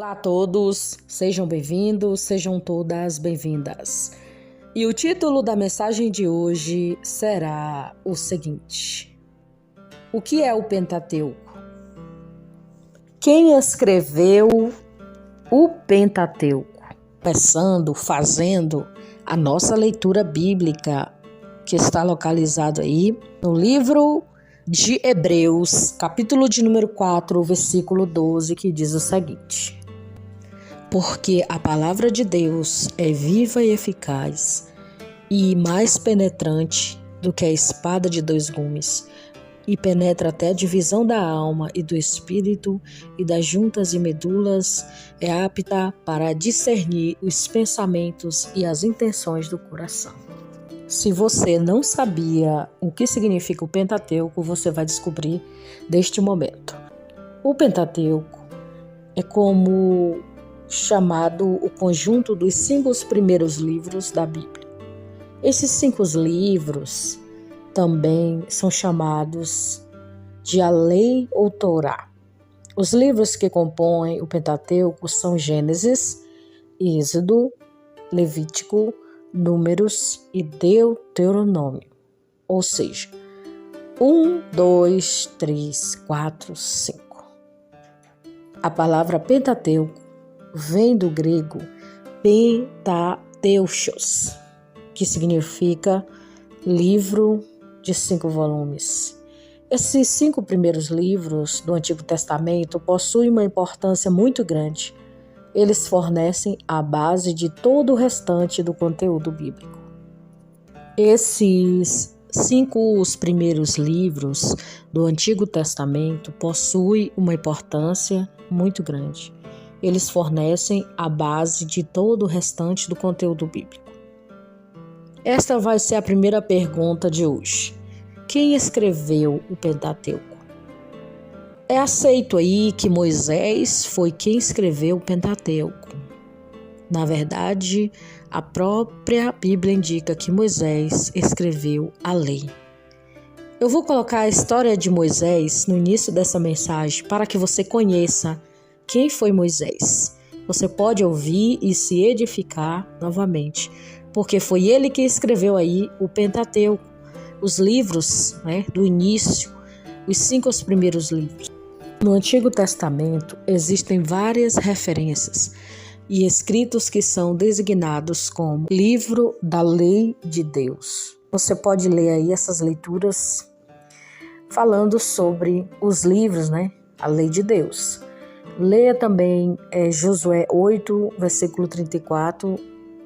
Olá a todos, sejam bem-vindos, sejam todas bem-vindas. E o título da mensagem de hoje será o seguinte: o que é o Pentateuco? Quem escreveu o Pentateuco? Fazendo a nossa leitura bíblica, que está localizado aí no livro de Hebreus, capítulo de número 4, versículo 12, que diz o seguinte: porque a palavra de Deus é viva e eficaz e mais penetrante do que a espada de dois gumes, e penetra até a divisão da alma e do espírito e das juntas e medulas, é apta para discernir os pensamentos e as intenções do coração. Se você não sabia o que significa o Pentateuco, você vai descobrir neste momento. O Pentateuco é como chamado o conjunto dos 5 primeiros livros da Bíblia. Esses 5 livros também são chamados de a Lei ou Torá. Os livros que compõem o Pentateuco são Gênesis, Êxodo, Levítico, Números e Deuteronômio. Ou seja, 1, 2, 3, 4, 5. A palavra Pentateuco vem do grego Pentateuchos, que significa livro de 5 volumes. Esses 5 primeiros livros do Antigo Testamento possuem uma importância muito grande. Eles fornecem a base de todo o restante do conteúdo bíblico. Esses 5 primeiros livros do Antigo Testamento possuem uma importância muito grande. Eles fornecem a base de todo o restante do conteúdo bíblico. Esta vai ser a primeira pergunta de hoje. Quem escreveu o Pentateuco? É aceito aí que Moisés foi quem escreveu o Pentateuco. Na verdade, a própria Bíblia indica que Moisés escreveu a lei. Eu vou colocar a história de Moisés no início dessa mensagem para que você conheça quem foi Moisés. Você pode ouvir e se edificar novamente, porque foi ele que escreveu aí o Pentateuco, os livros, do início, os 5 primeiros livros. No Antigo Testamento existem várias referências e escritos que são designados como livro da lei de Deus. Você pode ler aí essas leituras falando sobre os livros, a lei de Deus. Leia também Josué 8, versículo 34,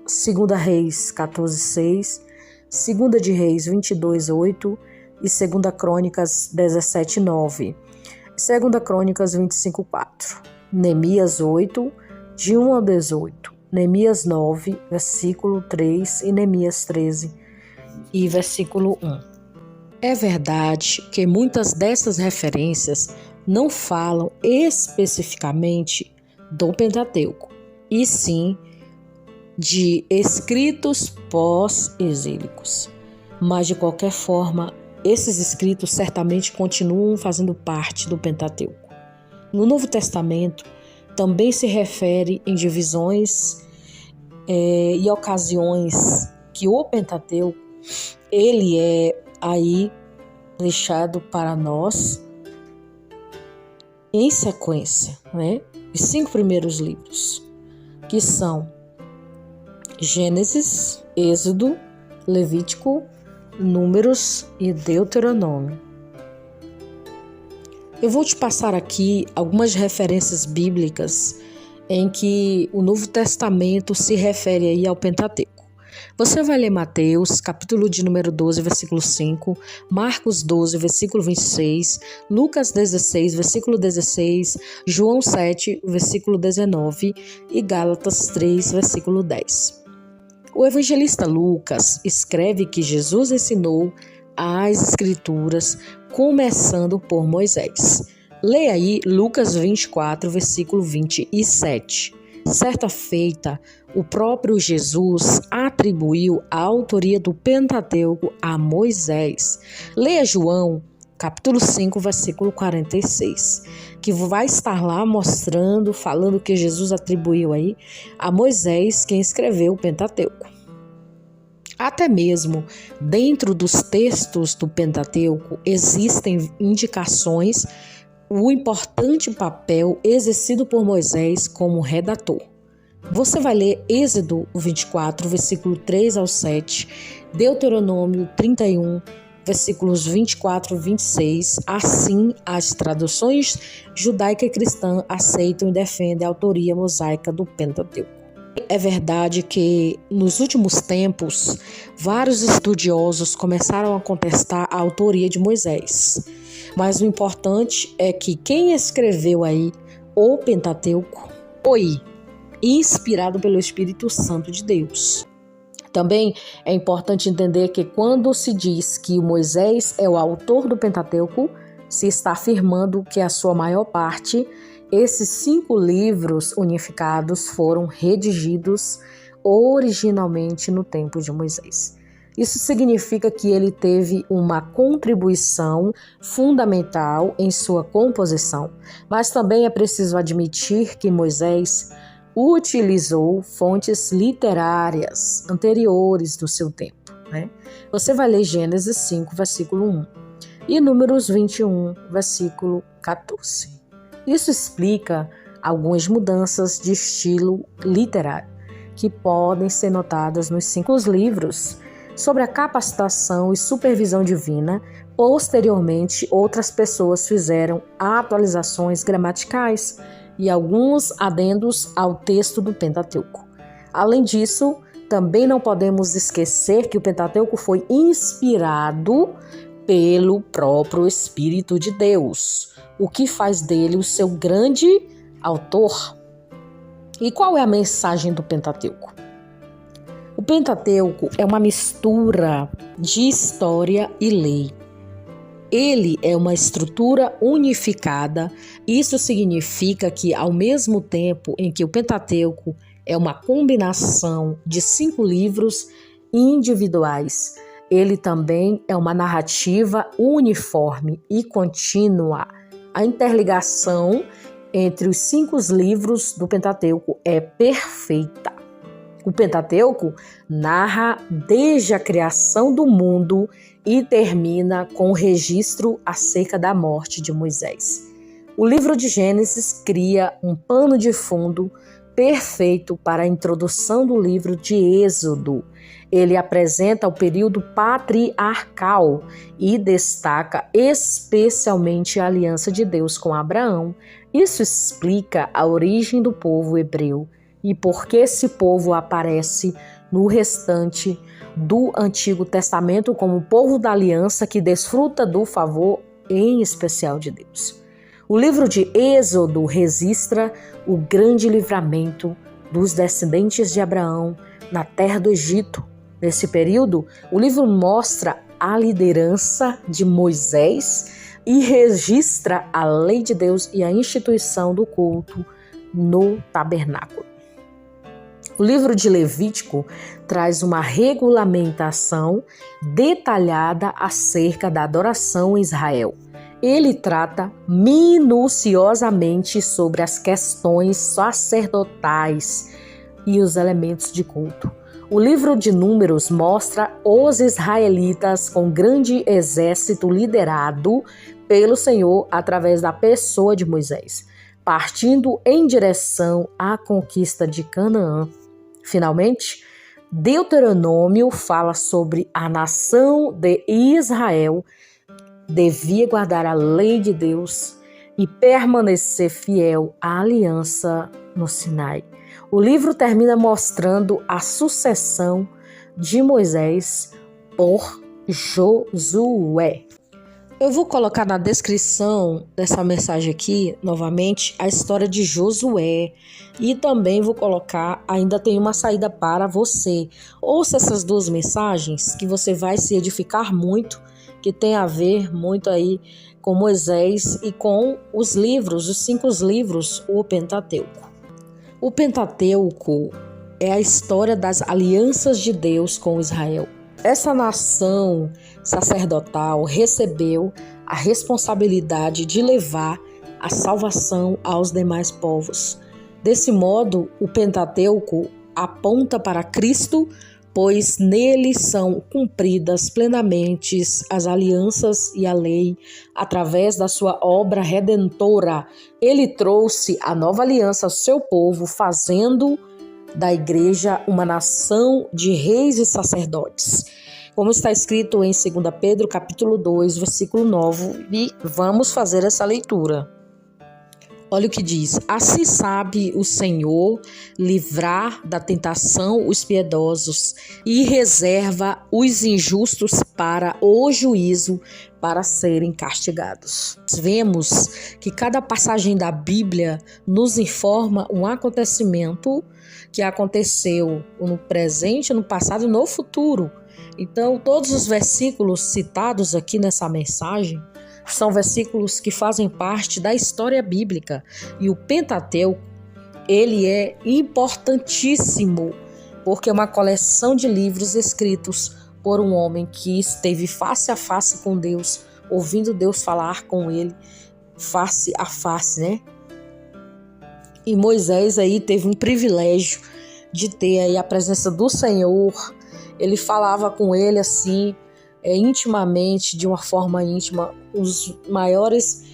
2 Reis 14, 6, 2 de Reis 22, 8 e 2 Crônicas 17, 9, 2 Crônicas 25, 4, Neemias 8, de 1 a 18, Neemias 9, versículo 3 e Neemias 13 e versículo 1. É verdade que muitas dessas referências não falam especificamente do Pentateuco, e sim de escritos pós-exílicos. Mas, de qualquer forma, esses escritos certamente continuam fazendo parte do Pentateuco. No Novo Testamento, também se refere em divisões e ocasiões que o Pentateuco, ele é aí deixado para nós em sequência, os 5 primeiros livros, que são Gênesis, Êxodo, Levítico, Números e Deuteronômio. Eu vou te passar aqui algumas referências bíblicas em que o Novo Testamento se refere aí ao Pentateuco. Você vai ler Mateus, capítulo de número 12, versículo 5, Marcos 12, versículo 26, Lucas 16, versículo 16, João 7, versículo 19 e Gálatas 3, versículo 10. O evangelista Lucas escreve que Jesus ensinou as Escrituras começando por Moisés. Leia aí Lucas 24, versículo 27. Certa feita, o próprio Jesus atribuiu a autoria do Pentateuco a Moisés. Leia João, capítulo 5, versículo 46. que vai estar lá mostrando, falando que Jesus atribuiu aí a Moisés, quem escreveu o Pentateuco. Até mesmo dentro dos textos do Pentateuco existem indicações o importante papel exercido por Moisés como redator. Você vai ler Êxodo 24, versículo 3 ao 7, Deuteronômio 31, versículos 24 e 26. Assim, as traduções judaica e cristã aceitam e defendem a autoria mosaica do Pentateuco. É verdade que, nos últimos tempos, vários estudiosos começaram a contestar a autoria de Moisés. Mas o importante é que quem escreveu aí o Pentateuco foi inspirado pelo Espírito Santo de Deus. Também é importante entender que quando se diz que Moisés é o autor do Pentateuco, se está afirmando que a sua maior parte, esses 5 livros unificados, foram redigidos originalmente no tempo de Moisés. Isso significa que ele teve uma contribuição fundamental em sua composição, mas também é preciso admitir que Moisés utilizou fontes literárias anteriores do seu tempo, né? Você vai ler Gênesis 5, versículo 1 e Números 21, versículo 14. Isso explica algumas mudanças de estilo literário que podem ser notadas nos 5 livros. Sobre a capacitação e supervisão divina, posteriormente outras pessoas fizeram atualizações gramaticais e alguns adendos ao texto do Pentateuco. Além disso, também não podemos esquecer que o Pentateuco foi inspirado pelo próprio Espírito de Deus, o que faz dele o seu grande autor. E qual é a mensagem do Pentateuco? O Pentateuco é uma mistura de história e lei. Ele é uma estrutura unificada. Isso significa que, ao mesmo tempo em que o Pentateuco é uma combinação de 5 livros individuais, ele também é uma narrativa uniforme e contínua. A interligação entre os 5 livros do Pentateuco é perfeita. O Pentateuco narra desde a criação do mundo e termina com o registro acerca da morte de Moisés. O livro de Gênesis cria um pano de fundo perfeito para a introdução do livro de Êxodo. Ele apresenta o período patriarcal e destaca especialmente a aliança de Deus com Abraão. Isso explica a origem do povo hebreu e por que esse povo aparece no restante do Antigo Testamento como o povo da aliança que desfruta do favor em especial de Deus. O livro de Êxodo registra o grande livramento dos descendentes de Abraão na terra do Egito. Nesse período, o livro mostra a liderança de Moisés e registra a lei de Deus e a instituição do culto no tabernáculo. O livro de Levítico traz uma regulamentação detalhada acerca da adoração em Israel. Ele trata minuciosamente sobre as questões sacerdotais e os elementos de culto. O livro de Números mostra os israelitas com grande exército liderado pelo Senhor através da pessoa de Moisés, partindo em direção à conquista de Canaã. Finalmente, Deuteronômio fala sobre a nação de Israel devia guardar a lei de Deus e permanecer fiel à aliança no Sinai. O livro termina mostrando a sucessão de Moisés por Josué. Eu vou colocar na descrição dessa mensagem aqui, novamente, a história de Josué. E também vou colocar, ainda tem uma saída para você. Ouça essas 2 mensagens que você vai se edificar muito, que tem a ver muito aí com Moisés e com os livros, os 5 livros, o Pentateuco. O Pentateuco é a história das alianças de Deus com Israel. Essa nação sacerdotal recebeu a responsabilidade de levar a salvação aos demais povos. Desse modo, o Pentateuco aponta para Cristo, pois nele são cumpridas plenamente as alianças e a lei, através da sua obra redentora. Ele trouxe a nova aliança ao seu povo, fazendo da igreja uma nação de reis e sacerdotes. Como está escrito em 2 Pedro, capítulo 2, versículo 9, e vamos fazer essa leitura. Olha o que diz: assim sabe o Senhor livrar da tentação os piedosos e reserva os injustos para o juízo, para serem castigados. Vemos que cada passagem da Bíblia nos informa um acontecimento que aconteceu no presente, no passado e no futuro. Então, todos os versículos citados aqui nessa mensagem são versículos que fazem parte da história bíblica. E o Pentateuco, ele é importantíssimo, porque é uma coleção de livros escritos por um homem que esteve face a face com Deus, ouvindo Deus falar com ele, face a face, né? E Moisés aí teve um privilégio de ter aí a presença do Senhor. Ele falava com ele assim, intimamente, de uma forma íntima. Os maiores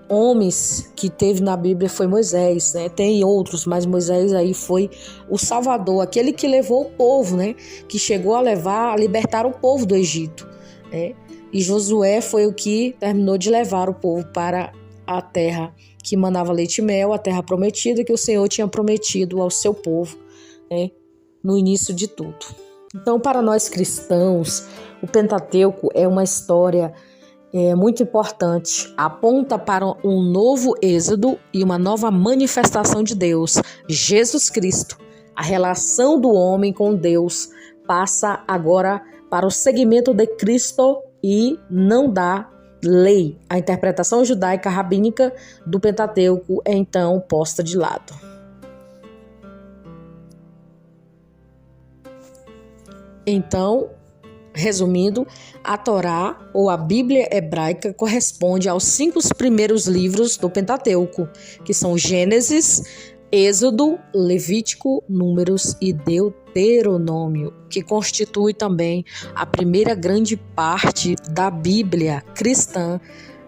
homens que teve na Bíblia foi Moisés, né? Tem outros, mas Moisés aí foi o Salvador, aquele que levou o povo, né? Que chegou a libertar o povo do Egito, né? E Josué foi o que terminou de levar o povo para a terra que manava leite e mel, a terra prometida que o Senhor tinha prometido ao seu povo, né? No início de tudo. Então, para nós cristãos, o Pentateuco é uma história muito importante. Aponta para um novo êxodo e uma nova manifestação de Deus, Jesus Cristo. A relação do homem com Deus passa agora para o segmento de Cristo e não da lei. A interpretação judaica rabínica do Pentateuco é então posta de lado. Então, resumindo, a Torá, ou a Bíblia hebraica, corresponde aos 5 primeiros livros do Pentateuco, que são Gênesis, Êxodo, Levítico, Números e Deuteronômio, que constitui também a primeira grande parte da Bíblia cristã,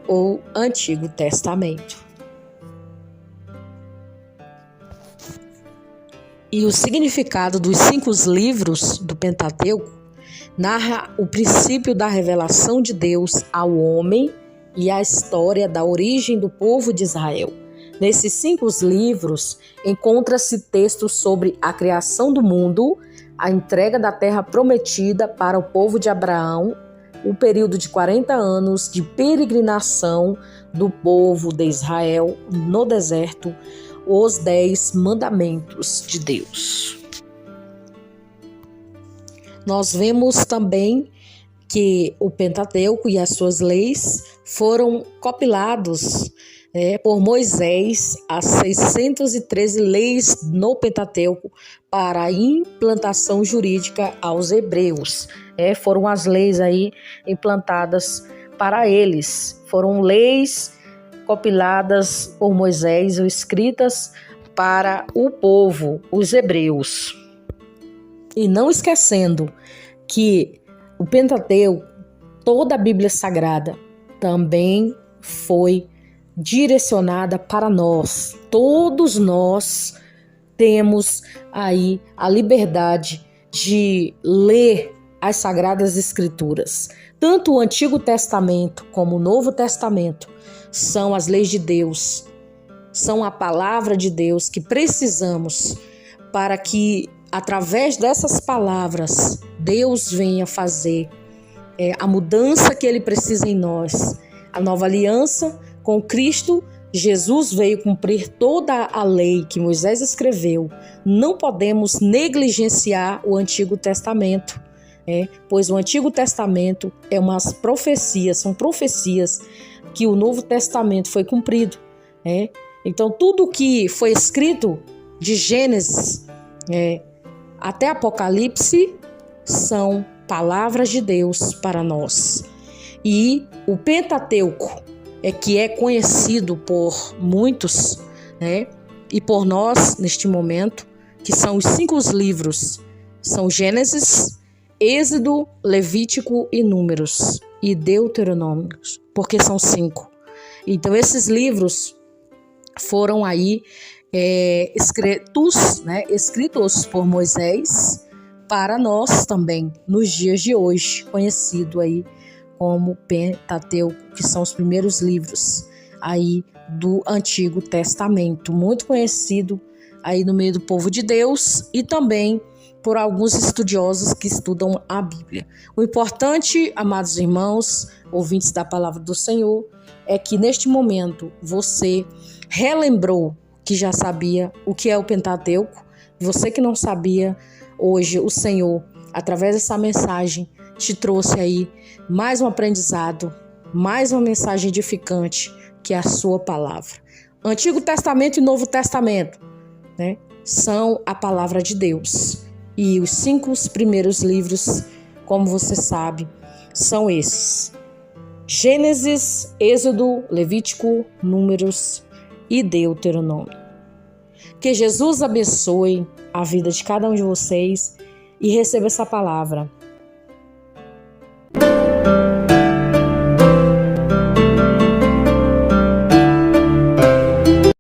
ou Antigo Testamento. E o significado dos 5 livros do Pentateuco narra o princípio da revelação de Deus ao homem e a história da origem do povo de Israel. Nesses 5 livros encontra-se textos sobre a criação do mundo, a entrega da terra prometida para o povo de Abraão, o período de 40 anos de peregrinação do povo de Israel no deserto, os 10 mandamentos de Deus. Nós vemos também que o Pentateuco e as suas leis foram compilados por Moisés, as 613 leis no Pentateuco para a implantação jurídica aos hebreus. Foram as leis aí implantadas para eles. Foram leis compiladas por Moisés ou escritas para o povo, os hebreus. E não esquecendo que o Pentateuco, toda a Bíblia Sagrada, também foi direcionada para nós. Todos nós temos aí a liberdade de ler as Sagradas Escrituras. Tanto o Antigo Testamento como o Novo Testamento são as leis de Deus, são a palavra de Deus que precisamos para que, através dessas palavras, Deus venha fazer a mudança que Ele precisa em nós. A nova aliança com Cristo, Jesus veio cumprir toda a lei que Moisés escreveu. Não podemos negligenciar o Antigo Testamento, pois o Antigo Testamento são profecias que o Novo Testamento foi cumprido. Então, tudo que foi escrito de Gênesis até Apocalipse são palavras de Deus para nós. E o Pentateuco que é conhecido por muitos, né? E por nós neste momento, que são os 5 livros, são Gênesis, Êxodo, Levítico e Números e Deuteronômio, porque são 5. Então esses livros foram aí escritos por Moisés para nós também, nos dias de hoje, conhecido aí como Pentateuco, que são os primeiros livros aí do Antigo Testamento, muito conhecido aí no meio do povo de Deus e também por alguns estudiosos que estudam a Bíblia. O importante, amados irmãos, ouvintes da palavra do Senhor, é que neste momento você relembrou que já sabia o que é o Pentateuco. Você que não sabia, hoje o Senhor, através dessa mensagem, te trouxe aí mais um aprendizado, mais uma mensagem edificante, que é a sua palavra. Antigo Testamento e Novo Testamento, né, são a palavra de Deus. E os 5 primeiros livros, como você sabe, são esses: Gênesis, Êxodo, Levítico, Números e Deuteronômio. Que Jesus abençoe a vida de cada um de vocês e receba essa palavra